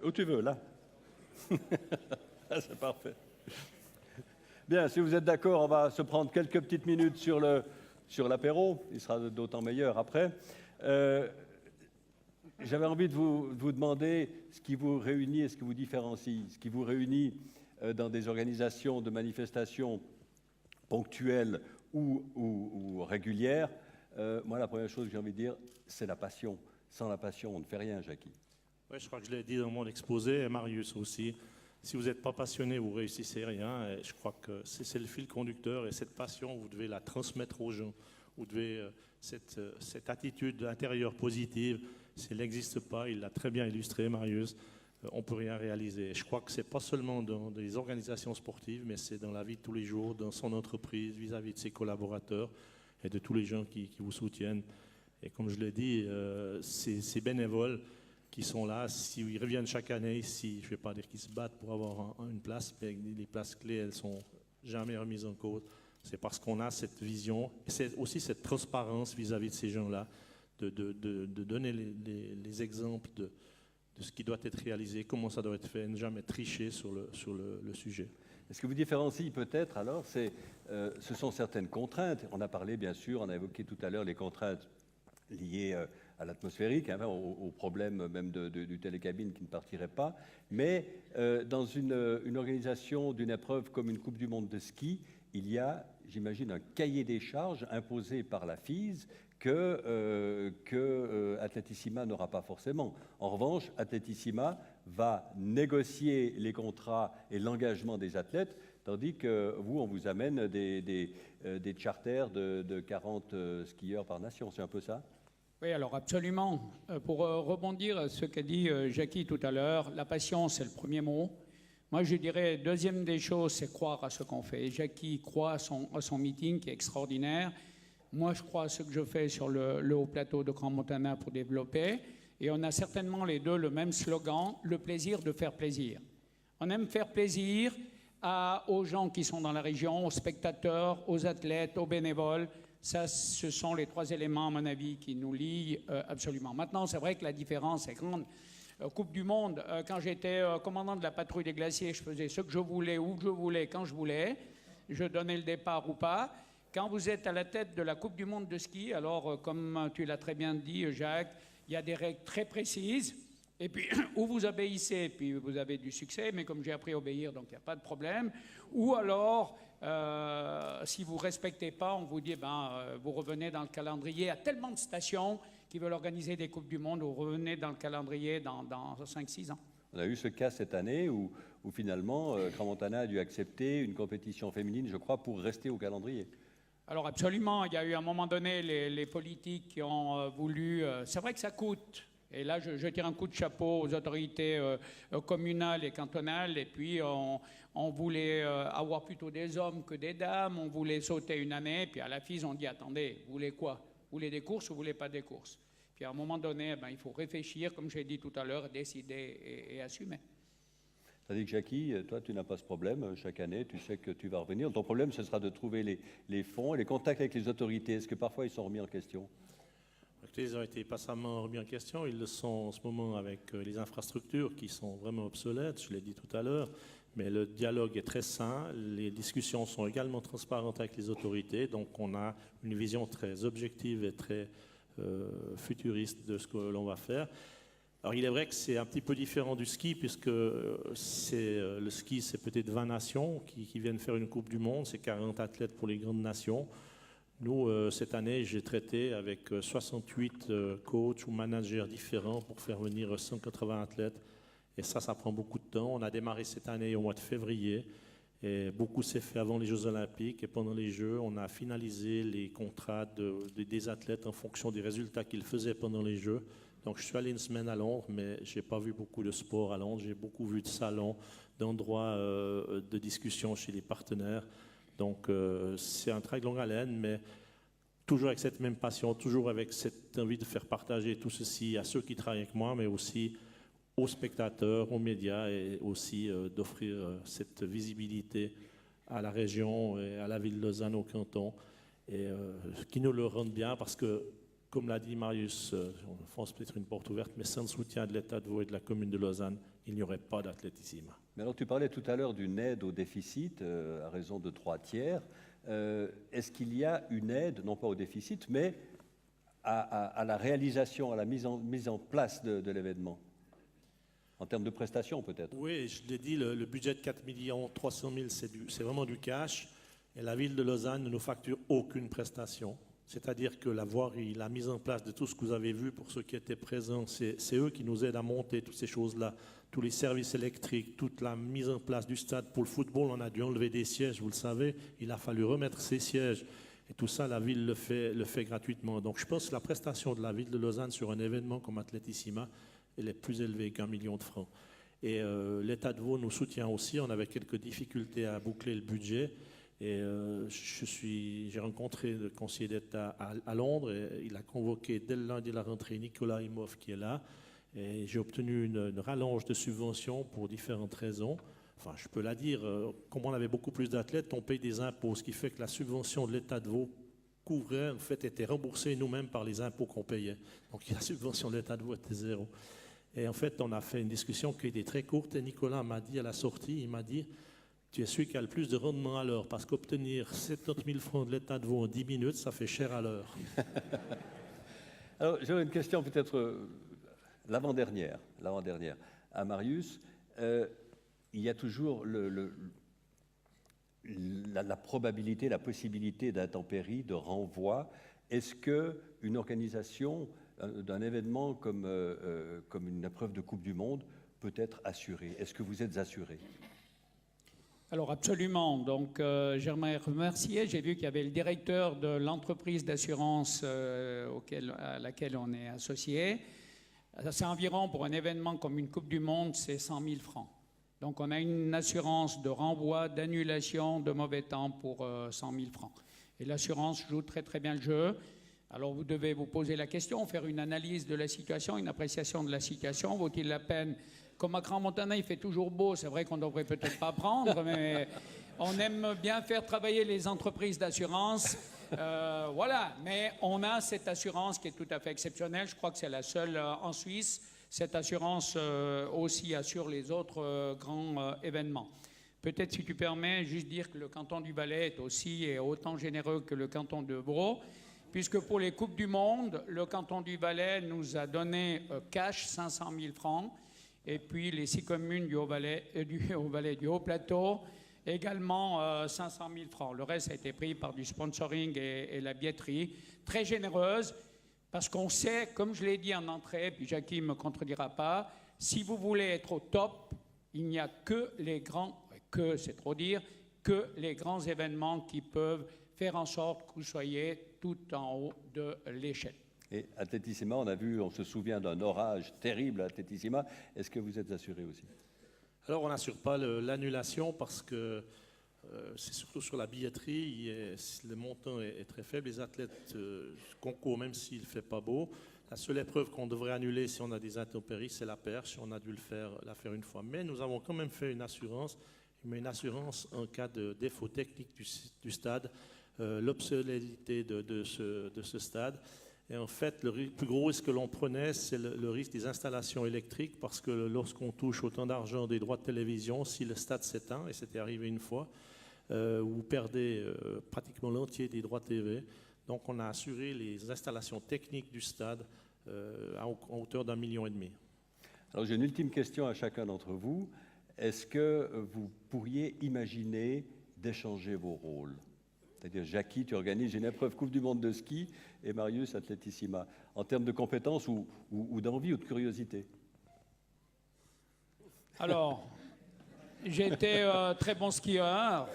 Où tu veux, là. C'est parfait. Bien, si vous êtes d'accord, on va se prendre quelques petites minutes sur l'apéro. Il sera d'autant meilleur après. J'avais envie de vous demander ce qui vous réunit et ce qui vous différencie. Ce qui vous réunit dans des organisations de manifestations ponctuelles ou régulières. Moi, la première chose que j'ai envie de dire, c'est la passion. Sans la passion, on ne fait rien, Jackie. Oui, je crois que je l'ai dit dans mon exposé, et Marius aussi. Si vous n'êtes pas passionné, vous ne réussissez rien. Et je crois que c'est le fil conducteur. Et cette passion, vous devez la transmettre aux gens. Vous devez, cette attitude intérieure positive, si elle n'existe pas, il l'a très bien illustré, Marius, on ne peut rien réaliser. Et je crois que ce n'est pas seulement dans des organisations sportives, mais c'est dans la vie de tous les jours, dans son entreprise, vis-à-vis de ses collaborateurs et de tous les gens qui vous soutiennent. Et comme je l'ai dit, ces bénévoles qui sont là, s'ils reviennent chaque année ici, je ne vais pas dire qu'ils se battent pour avoir une place, mais les places clés, elles ne sont jamais remises en cause. C'est parce qu'on a cette vision, et c'est aussi cette transparence vis-à-vis de ces gens-là, de donner les exemples de ce qui doit être réalisé, comment ça doit être fait, ne jamais tricher sur le sujet. Ce que vous différencie peut-être alors, ce sont certaines contraintes. On a parlé bien sûr, on a évoqué tout à l'heure les contraintes liées à l'atmosphérique, hein, au problème même du télécabine qui ne partirait pas. Mais dans une organisation d'une épreuve comme une Coupe du Monde de ski, il y a, j'imagine, un cahier des charges imposé par la FIS que Atletissima n'aura pas forcément. En revanche, Atletissima va négocier les contrats et l'engagement des athlètes, tandis que vous, on vous amène des charters de 40 skieurs par nation. C'est un peu ça ? Oui, alors absolument. Pour rebondir à ce qu'a dit Jackie tout à l'heure, la passion, c'est le premier mot. Moi, je dirais, deuxième des choses, c'est croire à ce qu'on fait. Jackie croit à son meeting qui est extraordinaire. Moi, je crois à ce que je fais sur le haut plateau de Grand Montana pour développer. Et on a certainement les deux le même slogan, le plaisir de faire plaisir. On aime faire plaisir aux gens qui sont dans la région, aux spectateurs, aux athlètes, aux bénévoles. Ça, ce sont les trois éléments, à mon avis, qui nous lient absolument. Maintenant, c'est vrai que la différence est grande. Coupe du Monde, quand j'étais commandant de la patrouille des glaciers, je faisais ce que je voulais, où je voulais, quand je voulais. Je donnais le départ ou pas. Quand vous êtes à la tête de la Coupe du Monde de ski, alors, comme tu l'as très bien dit, Jacques, il y a des règles très précises. Et puis, ou vous obéissez, puis vous avez du succès, mais comme j'ai appris à obéir, donc il n'y a pas de problème. Ou alors, si vous ne respectez pas, on vous dit, vous revenez dans le calendrier. Il y a tellement de stations qui veulent organiser des Coupes du Monde, vous revenez dans le calendrier dans 5-6 ans. On a eu ce cas cette année où finalement, Grand Montana a dû accepter une compétition féminine, je crois, pour rester au calendrier. Alors absolument, il y a eu à un moment donné les politiques qui ont voulu... c'est vrai que ça coûte. Et là, je tire un coup de chapeau aux autorités communales et cantonales. Et puis, on voulait avoir plutôt des hommes que des dames. On voulait sauter une année. Puis à la FIS, on dit, attendez, vous voulez quoi? Vous voulez des courses ou vous voulez pas des courses? Puis à un moment donné, il faut réfléchir, comme j'ai dit tout à l'heure, décider et assumer. C'est-à-dire que Jackie, toi, tu n'as pas ce problème. Chaque année, tu sais que tu vas revenir. Ton problème, ce sera de trouver les fonds et les contacts avec les autorités. Est-ce que parfois, ils sont remis en question? Ils ont été passamment remis en question. Ils le sont en ce moment avec les infrastructures qui sont vraiment obsolètes, je l'ai dit tout à l'heure. Mais le dialogue est très sain. Les discussions sont également transparentes avec les autorités. Donc on a une vision très objective et très futuriste de ce que l'on va faire. Alors il est vrai que c'est un petit peu différent du ski puisque le ski, c'est peut-être 20 nations qui viennent faire une Coupe du Monde. C'est 40 athlètes pour les grandes nations. Nous, cette année, j'ai traité avec 68 coachs ou managers différents pour faire venir 180 athlètes. Et ça prend beaucoup de temps. On a démarré cette année au mois de février. Et beaucoup s'est fait avant les Jeux Olympiques. Et pendant les Jeux, on a finalisé les contrats des athlètes en fonction des résultats qu'ils faisaient pendant les Jeux. Donc, je suis allé une semaine à Londres, mais je n'ai pas vu beaucoup de sport à Londres. J'ai beaucoup vu de salons, d'endroits de discussion chez les partenaires. Donc, c'est un travail de longue haleine, mais toujours avec cette même passion, toujours avec cette envie de faire partager tout ceci à ceux qui travaillent avec moi, mais aussi aux spectateurs, aux médias, et aussi d'offrir cette visibilité à la région et à la ville de Lausanne, au canton, et qui nous le rendent bien, parce que comme l'a dit Marius, on fonce peut-être une porte ouverte, mais sans le soutien de l'État de Vaud et de la commune de Lausanne, il n'y aurait pas d'Athlétissima. Mais alors, tu parlais tout à l'heure d'une aide au déficit à raison de 3/3. Est-ce qu'il y a une aide, non pas au déficit, mais à la réalisation, à la mise en place de l'événement? En termes de prestations, peut-être? Oui, je l'ai dit, le budget de 4 300 000, c'est vraiment du cash. Et la ville de Lausanne ne nous facture aucune prestation. C'est-à-dire que la voirie, la mise en place de tout ce que vous avez vu pour ceux qui étaient présents, c'est eux qui nous aident à monter toutes ces choses-là. Tous les services électriques, toute la mise en place du stade. Pour le football, on a dû enlever des sièges, vous le savez. Il a fallu remettre ces sièges. Et tout ça, la ville le fait gratuitement. Donc je pense que la prestation de la ville de Lausanne sur un événement comme Athlétissima, elle est plus élevée qu'1 million de francs. Et l'État de Vaud nous soutient aussi. On avait quelques difficultés à boucler le budget. Et j'ai rencontré le conseiller d'État à Londres. Et il a convoqué dès le lundi de la rentrée Nicolas Imhoff qui est là. Et j'ai obtenu une rallonge de subventions pour différentes raisons. Enfin, je peux la dire, comme on avait beaucoup plus d'athlètes, on paye des impôts, ce qui fait que la subvention de l'État de Vaud couvrait, en fait, était remboursée nous-mêmes par les impôts qu'on payait. Donc la subvention de l'État de Vaud était zéro. Et en fait, on a fait une discussion qui était très courte et Nicolas m'a dit à la sortie, il m'a dit, tu es celui qui a le plus de rendement à l'heure, parce qu'obtenir 70 000 francs de l'État de Vaud en 10 minutes, ça fait cher à l'heure. Alors, j'aurais une question peut-être l'avant-dernière à Marius. Il y a toujours la probabilité, la possibilité d'intempéries, de renvoi. Est-ce qu'une organisation d'un événement comme une épreuve de Coupe du Monde peut être assurée? Est-ce que vous êtes assuré? Alors absolument. Donc j'aimerais remercier. J'ai vu qu'il y avait le directeur de l'entreprise d'assurance à laquelle on est associé. C'est environ, pour un événement comme une Coupe du Monde, c'est 100 000 francs. Donc on a une assurance de renvoi, d'annulation, de mauvais temps pour 100 000 francs. Et l'assurance joue très très bien le jeu. Alors vous devez vous poser la question, faire une analyse de la situation, une appréciation de la situation. Vaut-il la peine? Comme à Grand Montana, il fait toujours beau, c'est vrai qu'on ne devrait peut-être pas prendre, mais on aime bien faire travailler les entreprises d'assurance. Voilà, mais on a cette assurance qui est tout à fait exceptionnelle. Je crois que c'est la seule en Suisse. Cette assurance aussi assure les autres grands événements. Peut-être, si tu permets, juste dire que le canton du Valais est aussi et autant généreux que le canton de Vaud, puisque pour les Coupes du Monde, le canton du Valais nous a donné cash 500 000 francs. Et puis les 6 communes du Haut-Plateau, également 500 000 francs. Le reste a été pris par du sponsoring et la billetterie, très généreuse, parce qu'on sait, comme je l'ai dit en entrée, puis Jackie ne me contredira pas, si vous voulez être au top, il n'y a que les grands, c'est trop dire, que les grands événements qui peuvent faire en sorte que vous soyez tout en haut de l'échelle. Et Athlétissima, on se souvient d'un orage terrible à Athlétissima. Est-ce que vous êtes assuré aussi? Alors, on n'assure pas l'annulation parce que c'est surtout sur la billetterie. Le montant est très faible. Les athlètes concourent même s'il ne fait pas beau. La seule épreuve qu'on devrait annuler si on a des intempéries, c'est la perche. On a dû la faire une fois. Mais nous avons quand même fait une assurance en cas de défaut technique du stade, l'obsolété de ce stade. Et en fait, le plus gros risque que l'on prenait, c'est le risque des installations électriques, parce que lorsqu'on touche autant d'argent des droits de télévision, si le stade s'éteint, et c'était arrivé une fois, vous perdez pratiquement l'entier des droits TV. Donc on a assuré les installations techniques du stade en hauteur d'1,5 million. Alors j'ai une ultime question à chacun d'entre vous. Est-ce que vous pourriez imaginer d'échanger vos rôles? C'est-à-dire, Jackie, tu organises une épreuve Coupe du Monde de ski et Marius, Athlétissima, en termes de compétences ou d'envie ou de curiosité? Alors, j'ai été très bon skieur.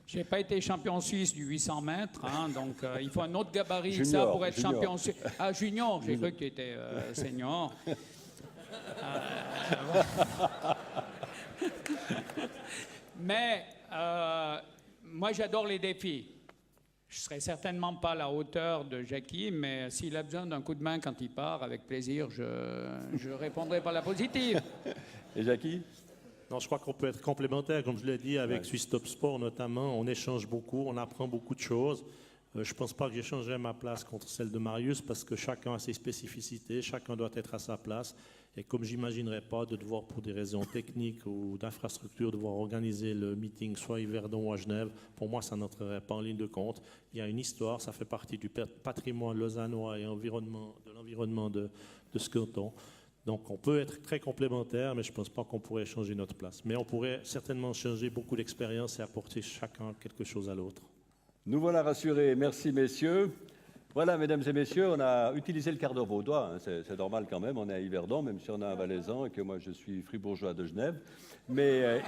Je n'ai pas été champion suisse du 800 mètres, hein, donc il faut un autre gabarit que ça pour être champion suisse. Ah, junior, j'ai cru que tu étais senior. Mais moi, j'adore les défis. Je ne serai certainement pas à la hauteur de Jackie, mais s'il a besoin d'un coup de main quand il part, avec plaisir, je répondrai par la positive. Et Jackie? Non, je crois qu'on peut être complémentaire, comme je l'ai dit, avec Swiss Top Sport notamment. On échange beaucoup, on apprend beaucoup de choses. Je ne pense pas que j'échangerai ma place contre celle de Marius parce que chacun a ses spécificités, chacun doit être à sa place. Et comme je n'imaginerais pas de devoir, pour des raisons techniques ou d'infrastructure, devoir organiser le meeting soit à Yverdon ou à Genève, pour moi, ça n'entrerait pas en ligne de compte. Il y a une histoire, ça fait partie du patrimoine lausannois et de l'environnement de ce canton. Donc on peut être très complémentaires, mais je ne pense pas qu'on pourrait changer notre place. Mais on pourrait certainement changer beaucoup d'expériences et apporter chacun quelque chose à l'autre. Nous voilà rassurés. Merci, messieurs. Voilà, mesdames et messieurs, on a utilisé le quart d'heure vaudois. Hein. C'est normal quand même, on est à Yverdon, même si on a un Valaisan et que moi je suis fribourgeois de Genève. Mais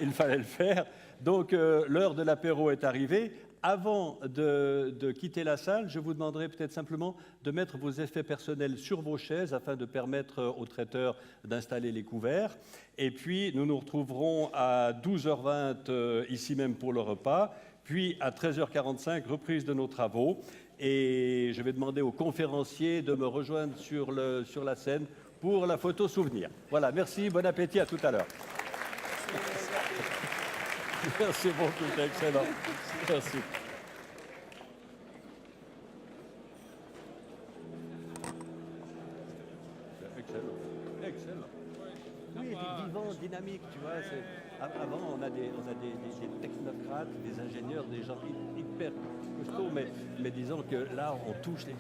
il fallait le faire. Donc l'heure de l'apéro est arrivée. Avant de quitter la salle, je vous demanderai peut-être simplement de mettre vos effets personnels sur vos chaises afin de permettre au traiteur d'installer les couverts. Et puis, nous nous retrouverons à 12h20 ici même pour le repas, puis à 13h45, reprise de nos travaux. Et je vais demander aux conférenciers de me rejoindre sur la scène pour la photo souvenir. Voilà, merci, bon appétit, à tout à l'heure. Merci beaucoup, c'est excellent. Merci. Excellent. Oui, vivant, dynamique, tu vois. Avant, on a des technocrates, des ingénieurs, des gens hyper costauds, mais disons que là, on touche les...